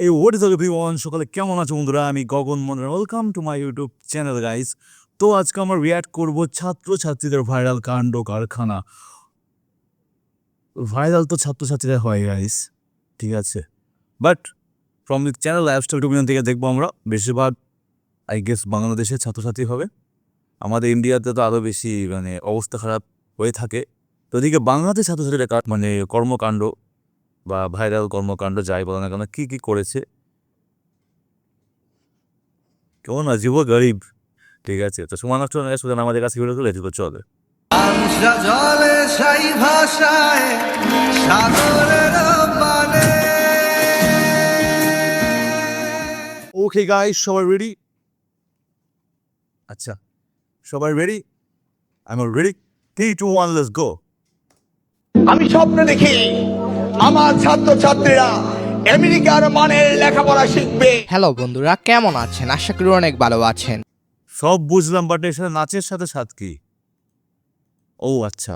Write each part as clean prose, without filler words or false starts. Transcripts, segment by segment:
এই what is up everyone, সকালে কেমন আছো বন্ধুরা? আমি Gagan Mondal, welcome to my YouTube channel guys. তো আজকে আমরা রিয়াক্ট করব ছাত্রছাত্রীদের ভাইরাল কাণ্ড কারখানা। ভাইরাল তো ছাত্রছাত্রীরা হয় গাইস, ঠিক আছে, but from the channel lifestyle টুবিয়ন থেকে দেখবো আমরা বেশিরভাগ আই গেস বাংলাদেশের ছাত্রছাত্রী হবে। আমাদের ইন্ডিয়াতে তো আরও বেশি অবস্থা খারাপ হয়ে থাকে। তো এদিকে বাংলাদেশ ছাত্রছাত্রীরা কর্মকাণ্ড বা ভাইরাল কর্মকাণ্ড যাই বলো না কেন, কী কী করেছে, কেমন আজীব গরিব, ঠিক আছে। তো সমান সুতরাং আমাদের কাছে ভিডিও চলে যেত, চলে। ওকে গাইস, সবাই রেডি? আচ্ছা, সবাই ready? I am ready. 3, 2, 1, let's go. আমি স্বপ্ন দেখি আমার ছাত্রছাত্রীরা আমেরিকার মানের লেখাপড়া শিখবে। হ্যালো বন্ধুরা, কেমন আছেন? আশা করি অনেক ভালো আছেন। সব বুঝলাম, বাট এর সাথে নাচের সাথে সাথ কি? ও আচ্ছা।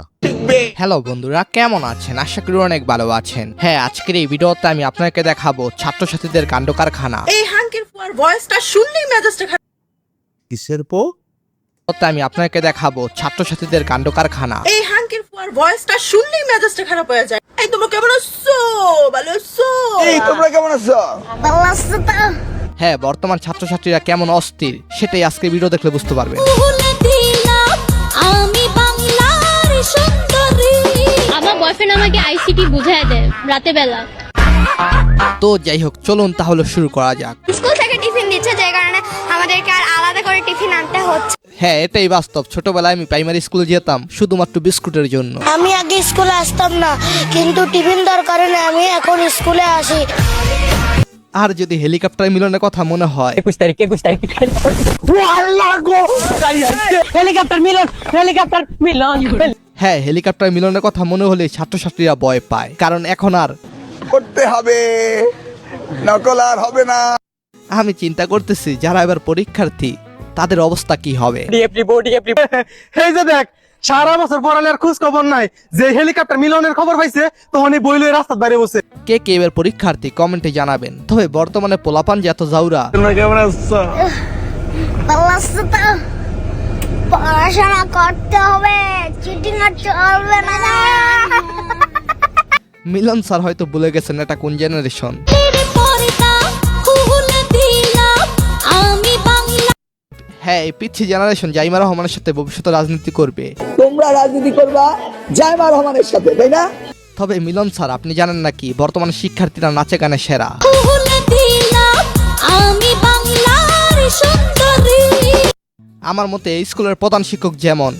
হ্যালো বন্ধুরা, কেমন আছেন? আশা করি অনেক ভালো আছেন। হ্যাঁ, আজকের এই ভিডিওতে আমি আপনাকে দেখাবো ছাত্রছাত্রীদের কাণ্ড কারখানা। এই হাঙ্কের ফুয়ার ভয়েসটা শুনলেই মেজাজটা খারাপ। কিসের পো? আমি আপনাকে দেখাবো ছাত্রছাত্রীদের কাণ্ড কারখানা। এই হাঙ্কের ফুয়ার ভয়েসটা শুনলেই মেজাজটা খারাপ হয়ে যায়। এই তোমরা কেমন আছো? ভালো আছো? এই তোমরা কেমন আছো? ভালো আছো তো? হ্যাঁ, বর্তমান ছাত্রছাত্রীরা কেমন অস্থির সেটাই আজকে ভিডিও দেখলে বুঝতে পারবেন। আমার বয়ফ্রেন্ড আমাকে আইসিটি বুঝায় দেয় রাতে বেলা। তো যাই হোক, চলুন তাহলে শুরু করা যাক। স্কুল থেকে টিফিন দিচ্ছে, যে কারণে আমাদেরকে আর আলাদা করে টিফিন আনতে হচ্ছে। হ্যাঁ, এটাই বাস্তব। ছোটবেলায় আমি প্রাইমারি স্কুলে যেতাম শুধুমাত্র বিস্কুটের জন্য। আমি আগে স্কুলে আসতাম না, কিন্তু টিফিন দেওয়ার কারণে আমি এখন স্কুলে আসি। আর যদি হেলিকপ্টার মিলনের কথা মনে হয়, 21 তারিখ হেলিকপ্টার মিলন। হ্যাঁ, হেলিকপ্টার মিলনের কথা মনে হলে ছাত্রছাত্রীরা ভয় পায়, কারণ এখন আর করতে হবে, নকল আর হবে না। আমি চিন্তা করতেছি যারা এবার পরীক্ষার্থী তাদের অবস্থা কি হবে। এই যে দেখ, সারা বছর পড়ালের খোঁজ খবর নাই, যে হেলিকপ্টার মিলনের খবর পাইছে তখন এই বই লয়ে রাস্তার বাইরে বসে। কে কে এবার পরীক্ষার্থী কমেন্টে জানাবেন। তবে বর্তমানে পোলাপান যে এত জাউরা, তোমরা কেমন আছো? ভালো আছো তো? পড়াশোনা করতে হবে, চিটিং আর চলবে না। মিলন স্যার হয়তো ভুলে গেছেন এটা কোন জেনারেশন। হ্যাঁ, এই পিচ্ছি জেনারেশন জাইমা রহমানের সাথে ভবিষ্যতে রাজনীতি করবে। তোমরা রাজনীতি করবা জাইমা রহমানের সাথে, তাই না? তবে মিলন স্যার, আপনি জানেন নাকি বর্তমানে শিক্ষার্থীরা নাচে গানে সেরা। আমার মতে এই স্কুলের প্রধান শিক্ষক যেমন,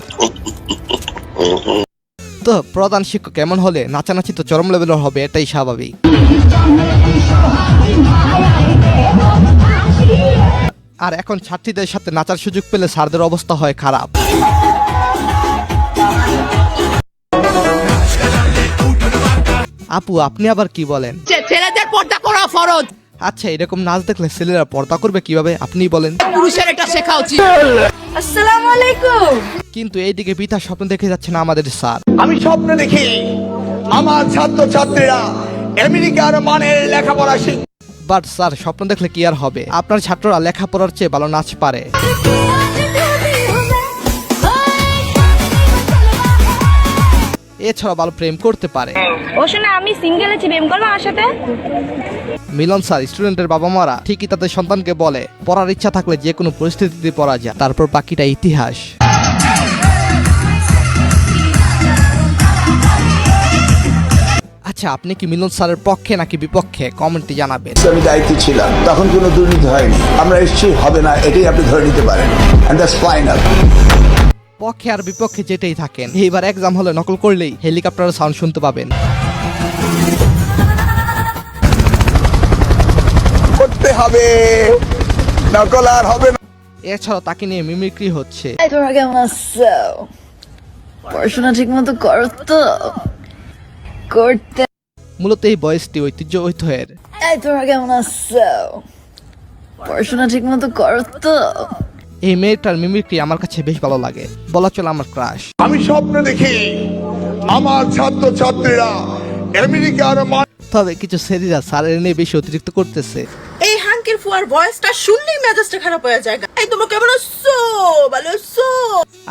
তো প্রধান শিক্ষক এমন হলে নাচানাচি তো চরম লেভেলের হবে, এটাই স্বাভাবিক। আর এখন ছাত্রীদের সাথে নাচার সুযোগ পেলে স্যারদের অবস্থা হয় খারাপ। আপু, আপনি আবার কি বলেন? ছেলেদের পর্দা করা ফরজ। আচ্ছা, এরকম নাচ দেখলে ছেলেরা পর্দা করবে কিভাবে আপনিই বলেন। পুরুষের এটা শেখা উচিত। আসসালামু আলাইকুম। কিন্তু এইদিকে বৃথা স্বপ্ন দেখে যাচ্ছে না আমাদের স্যার। আমি স্বপ্ন দেখি আমার ছাত্রছাত্রীরা আমেরিকার মানের লেখাপড়া শিখবে। বাট স্যার, স্বপ্ন দেখলে কি আর হবে? আপনার ছাত্ররা লেখাপড়ার চেয়ে ভালো নাচ পারে। এছাড়া ভালো প্রেম করতে পারে। ও শোনা, আমি সিঙ্গেল আছি, প্রেম করবো আমার সাথে? মিলন স্যার, স্টুডেন্টের বাবা মারা ঠিকই তাদের সন্তানকে বলে পড়ার ইচ্ছা থাকলে যে কোনো পরিস্থিতিতে পড়া যায়, তারপর বাকিটা ইতিহাস। আচ্ছা, আপনি কি মিলন স্যারের পক্ষে নাকি বিপক্ষে কমেন্টে জানাবেন। আমি দায়িত্বে ছিলাম, তখন কোনো দুর্নীতি হয়নি। আমরা এসেছি, হবে না, এটাই আপনি ধরে নিতে পারেন। And that's final. পক্ষে আর বিপক্ষে যেটাই থাকেন, এইবার এক্সাম হলে নকল করলেই হেলিকপ্টারের সাউন্ড শুনতে পাবেন। করতে হবে, নকল আর হবে না। এছাড়া তাকে নিয়ে মিমিক্রি হচ্ছে। তোমরা কেমন আছো? পড়াশোনা ঠিক মতো করো তো? করতে। মূলত এই বয়সটি ঐতিহ্য ঐতিহ্যের। এই তোমরা কেমন আছো? পড়াশোনা ঠিক মতো করো তো? এই মেয়েটার মিমিক্রি আমার কাছে বেশ ভালো লাগে, বলা চলে আমার ক্রাশ। আমি স্বপ্ন দেখি আমার ছাত্রছাত্রীরা আমেরিকার তবে কিছু সেরিরা স্যারের নিয়ে বেশি অতিরিক্ত করতেছে। এই হাঙ্কের ফুয়ার ভয়েসটা শুনলেই মেজাজটা খারাপ হয়ে যায় এই তোমরা কেমন আছো ভালো আছো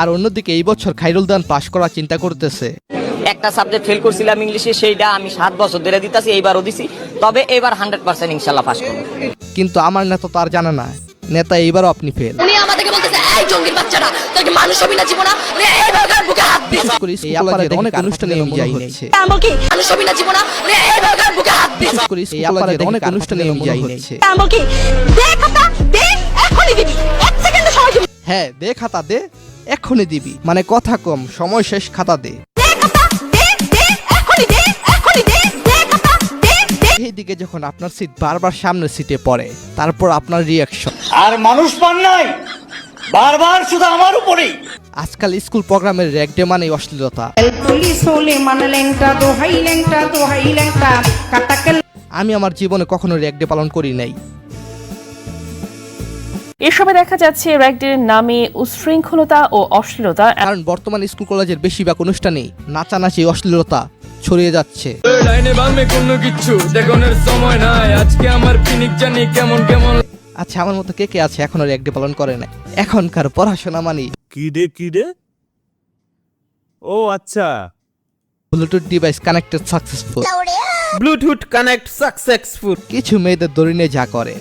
আর অন্যদিকে এই বছর খাইরুল দান পাশ করার চিন্তা করতেছে। একটা সাবজেক্ট ফেল করছিলাম ইংলিশে, সেইটা আমি 7 বছর ধরে দিতাছি, এইবারও দিছি, তবে এবার 100% ইনশাল্লাহ পাস করব। কিন্তু আমার নেতা তো আর জানে না, নেতা এইবারও আপনি ফেল। উনি আমাদেরকে বলতেছে এই জঙ্গির বাচ্চাটা তোকে মানুষ হবি না জীবনা, উনি এই ভাগার বুকে হাত দিছে। এই আপনাদের অনেক অনুষ্ঠানে আমি যাই নাই, আমল কি মানুষ হবি না জীবনা, উনি এই ভাগার বুকে হাত দিছে। এই আপনাদের অনেক অনুষ্ঠানে আমি যাই নাই। আমল কি দে খাতা দে, এখনই দিবি, 1 সেকেন্ডে সময় দিবি। হ্যাঁ দে খাতা দে, এক্ষুনি দিবি, মানে কথা কম সময় শেষ, খাতা দে। দে খাতা দে দে, এখনই দে, এখনই দে, দে খাতা দে দে। এইদিকে যখন আপনার সিট বারবার সামনের সিটে পড়ে, তারপর আপনার রিয়াকশন। আর মানুষ পান নাই বারবার শুধু আমার উপরেই। আজকাল স্কুল প্রোগ্রামের র্যাক ডে মানেই অশ্লীলতা। আমি আমার জীবনে কখনো র্যাক ডে পালন করি নাই। এসবে দেখা যাচ্ছে র্যাগডের নামে উশৃঙ্খলতা ও অশ্লীলতা। কারণ বর্তমান স্কুল কলেজের বেশিরভাগ অনুষ্ঠানেই নাচানাচি অশ্লীলতা ছড়িয়ে যাচ্ছে। আচ্ছা, আমার মতো কে কে আছে এখনো র্যাক ডে পালন করে না? এখনকার পড়াশোনা মানে কি রে ও আচ্ছা, Bluetooth device connected successful. Bluetooth connect successful. কিছু মেয়েদের দড়ি নিয়ে যা করে।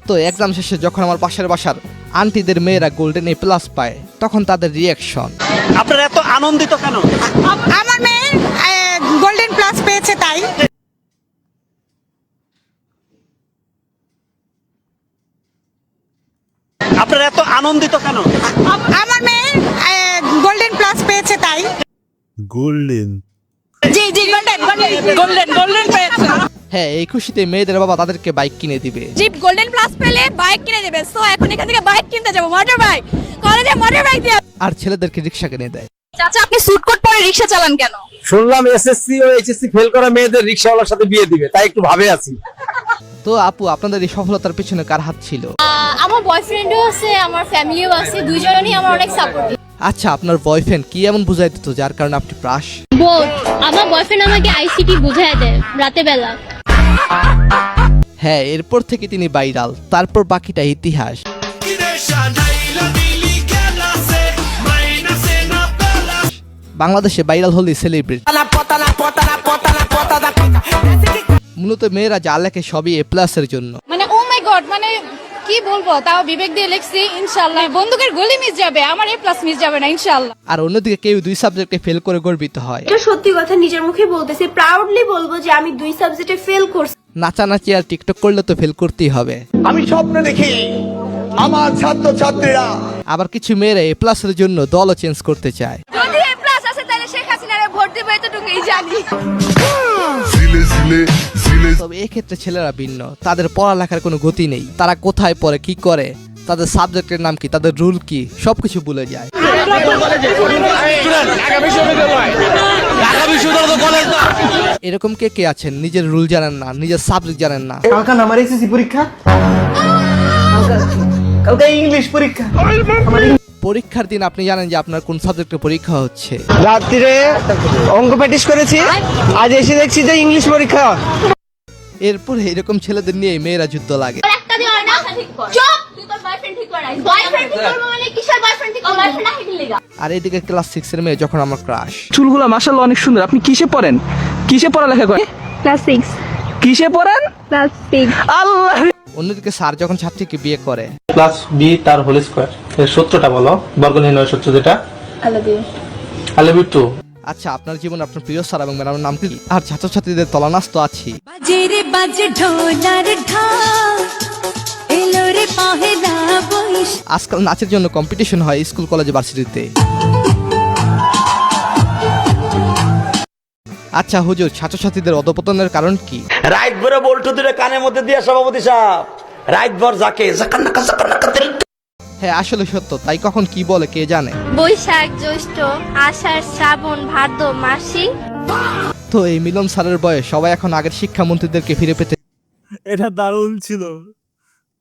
তো এক্সাম শেষে যখন আমার পাশের বাসার আন্টিদের মেয়েরা গোল্ডেন এ প্লাস পায়, তখন তাদের রিয়াকশন। আপনারা এত আনন্দিত কেন? আমার মেয়ে গোল্ডেন প্লাস পেয়েছে তাই। আপনারা এত আনন্দিত কেন? আমার মেয়ে গোল্ডেন প্লাস পেয়েছে তাই। গোল্ডেন, জি জি গোল্ডেন গোল্ডেন গোল্ডেন পেয়েছে। হ্যাঁ, এই খুশিতে মেয়েদের বাবা তাদেরকে বাইক কিনে দিবে। জিপ গোল্ডেন প্লাস পেলে বাইক কিনে দেবে। সো এখন এখান থেকে বাইক কিনতে যাব, মোটর বাইক, কলেজে মোটর বাইক দিয়ে। আর ছেলেদেরকে রিক্সা কিনে দেয়। চাচা আপনি স্যুট কোট পরে রিকশা চালান কেন? শুনলাম এসএসসি ও এইচএসসি ফেল করা মেয়েদের রিকশাওয়ালার সাথে বিয়ে দিবে, তাই একটু ভাবে আছি। তো আপু, আপনাদের এই সফলতার পিছনে কার হাত ছিল? আমার বয়ফ্রেন্ডও আছে, আমার ফ্যামিলিও আছে, দুইজনই আমার অনেক সাপোর্টিভ। আচ্ছা, আপনার বয়ফ্রেন্ড কি এমন বুঝাই দিত যার কারণে আপনি পাস? বোধ আমার বয়ফ্রেন্ড আমাকে আইসিটি বুঝায় দেয় রাতে বেলা। হ্যাঁ, এরপর থেকে তিনি ভাইরাল, তারপর বাকিটা ইতিহাস। বাংলাদেশে ভাইরাল হলে সেলিব্রিটি। মূলত মেয়েরা যা লেখে সবই এ প্লাসের জন্য। মানে ও মাই গড, মানে কি বলবো, তাও বিবেক দিয়ে লিখছি ইনশাআল্লাহ। বন্দুকের গুলি মিস যাবে, আমার এ প্লাস মিস যাবে না ইনশাআল্লাহ। আর অন্যদিকে কেউ 2 সাবজেক্টে ফেল করে গর্বিত হয়। এটা সত্যি কথা, নিজের মুখে বলতেছি, প্রাউডলি বলবো যে আমি 2 সাবজেক্টে ফেল করছি। নাচানাচি আর টিকটক করলে তো ফেল করতেই হবে। আমি স্বপ্ন দেখি আমার ছাত্রছাত্রীরা। আবার কিছু মেয়েরা এ প্লাসের জন্য দলও চেঞ্জ করতে চায়। যদি এ প্লাস আসে তাহলে শেখ হাসিনারে ভোট দিবে, এতটুকুই জানি। তবে এক্ষেত্রে ছেলেরা ভিন্ন, তাদের পড়ালেখার কোনো গতি নেই। তারা কোথায় পড়ে, কি করে, তাদের সাবজেক্টের নাম কি, তাদের রুল কি, সবকিছু ভুলে যায়। এরকম কে কে আছেন নিজের রুল জানেন না, নিজের সাবজেক্ট জানেন না? কালকে আমার এসএসসি পরীক্ষা, কালকে ইংলিশ পরীক্ষা। পরীক্ষার দিন আপনি জানেন যে আপনার কোন সাবজেক্টে পরীক্ষা হচ্ছে। রাত্রিরে অঙ্ক প্র্যাকটিস করেছি, আজ এসে দেখছি যে ইংলিশ পরীক্ষা। এরপর এরকম ছেলেদের নিয়ে মেয়েরা যুদ্ধ লাগে। একটা দিয়ে হয় না, চুপ, তুই তোর বয়ফ্রেন্ড ঠিক করাই। বয়ফ্রেন্ড ঠিক করব মানে কিসের বয়ফ্রেন্ড ঠিক করব? বয়ফ্রেন্ড না হিডি লাগা। আর এইদিকে ক্লাস 6 এর মেয়ে যখন আমার ক্রাশ। চুলগুলো মাশাআল্লাহ অনেক সুন্দর। আপনি কিসে পড়েন? কিসে পড়ালেখা করেন? ক্লাস 6 কিসে পড়েন? ক্লাস 6। আল্লাহ। অন্যদিকে স্যার যখন ছাত্রীকে বিয়ে করে। প্লাস বি তার হোল স্কয়ার এর সূত্রটা বলো, বর্গনির্ণয় সূত্র যেটা। I love you too. আচ্ছা, আপনার জীবনে আপনার প্রিয় স্যার এবং ম্যাডামের নাম কি? আর ছাত্রছাত্রীদের তলানাস তো আছে। বাজে রে বাজে ঢোলার ঢাক, এলো রে পহেলা বৈশ। আজকাল নাচের জন্য কম্পিটিশন হয় স্কুল, কলেজ, ভার্সিটিতে। আচ্ছা হুজুর, ছাত্রছাত্রীদের অধপতনের কারণ কি? রাইট ভরে বল্টু দুটো কানের মধ্যে দিয়ে সভাপতি সাহেব রাইট ভর যাকে জাকান্নাকা হ্যাঁ, আসলে সত্য। তাই কখন কি বলে কে জানে। বৈশাখ, জ্যৈষ্ঠ, আষাঢ়, শ্রাবণ, ভাদ্র মাসি। তো এই মিলন স্যারের বয়স সবাই এখন আগের শিক্ষামন্ত্রীদেরকে ফিরে পেতে। এটা দারুণ ছিল।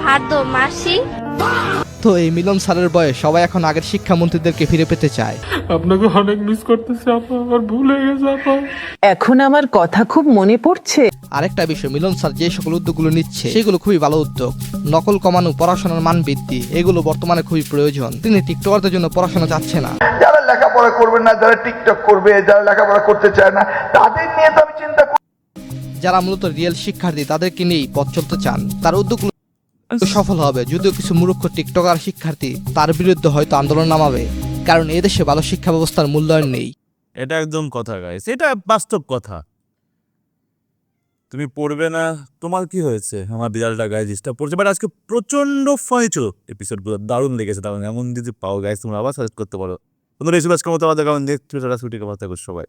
ভাত দো মাসি। তো এই মিলন স্যারের বয়ে সবাই এখন আগের শিক্ষামন্ত্রীদেরকে ফিরে পেতে চায়। আপনাকে অনেক মিস করতেছি আপা, আমার ভুল হয়ে গেছে আপা। এখন আমার কথা খুব মনে পড়ছে। আরেকটা বিষয়, মিলন স্যার যে সকল উদ্যোগগুলো নিচ্ছে সেগুলো খুবই ভালো উদ্যোগ। নকল কমানো, পড়াশোনার মান বৃদ্ধি, এগুলো বর্তমানে খুবই প্রয়োজন। তিনি টিকটকারদের জন্য পড়াশোনা চাচ্ছে না। যারা লেখাপড়া করবে না, যারা টিকটক করবে, যারা লেখাপড়া করতে চায় না, তাদের নিয়ে তো আমি চিন্তা করি। যারা মূলত রিয়েল শিক্ষার্থী তাদেরকে নিয়েই পথ চলতে চান। তার উদ্যোগগুলো সফল হবে, যদিও কিছু মূর্খ টিকটকার শিক্ষার্থী তার বিরুদ্ধে হয়তো আন্দোলন নামাবে, কারণ এদেশে ভালো শিক্ষা ব্যবস্থার মূল্যায়ন নেই। এটা একদম কথা গাইস, এটা বাস্তব কথা। তুমি পড়বে না, তোমার কি হয়েছে? আমার বিড়ালটা গাইজ ডিস্টার্ব করছে, বাট আজকে প্রচন্ড ফানি ছিল এপিসোডগুলো, দারুণ লেগেছে। দারুণ, এমন যদি পাও গাইজ তোমরা আবার সাজেস্ট করতে পারো। তোমরা রেসিপি আজকের মতো আমাদের কারণ দেখতে সবাই।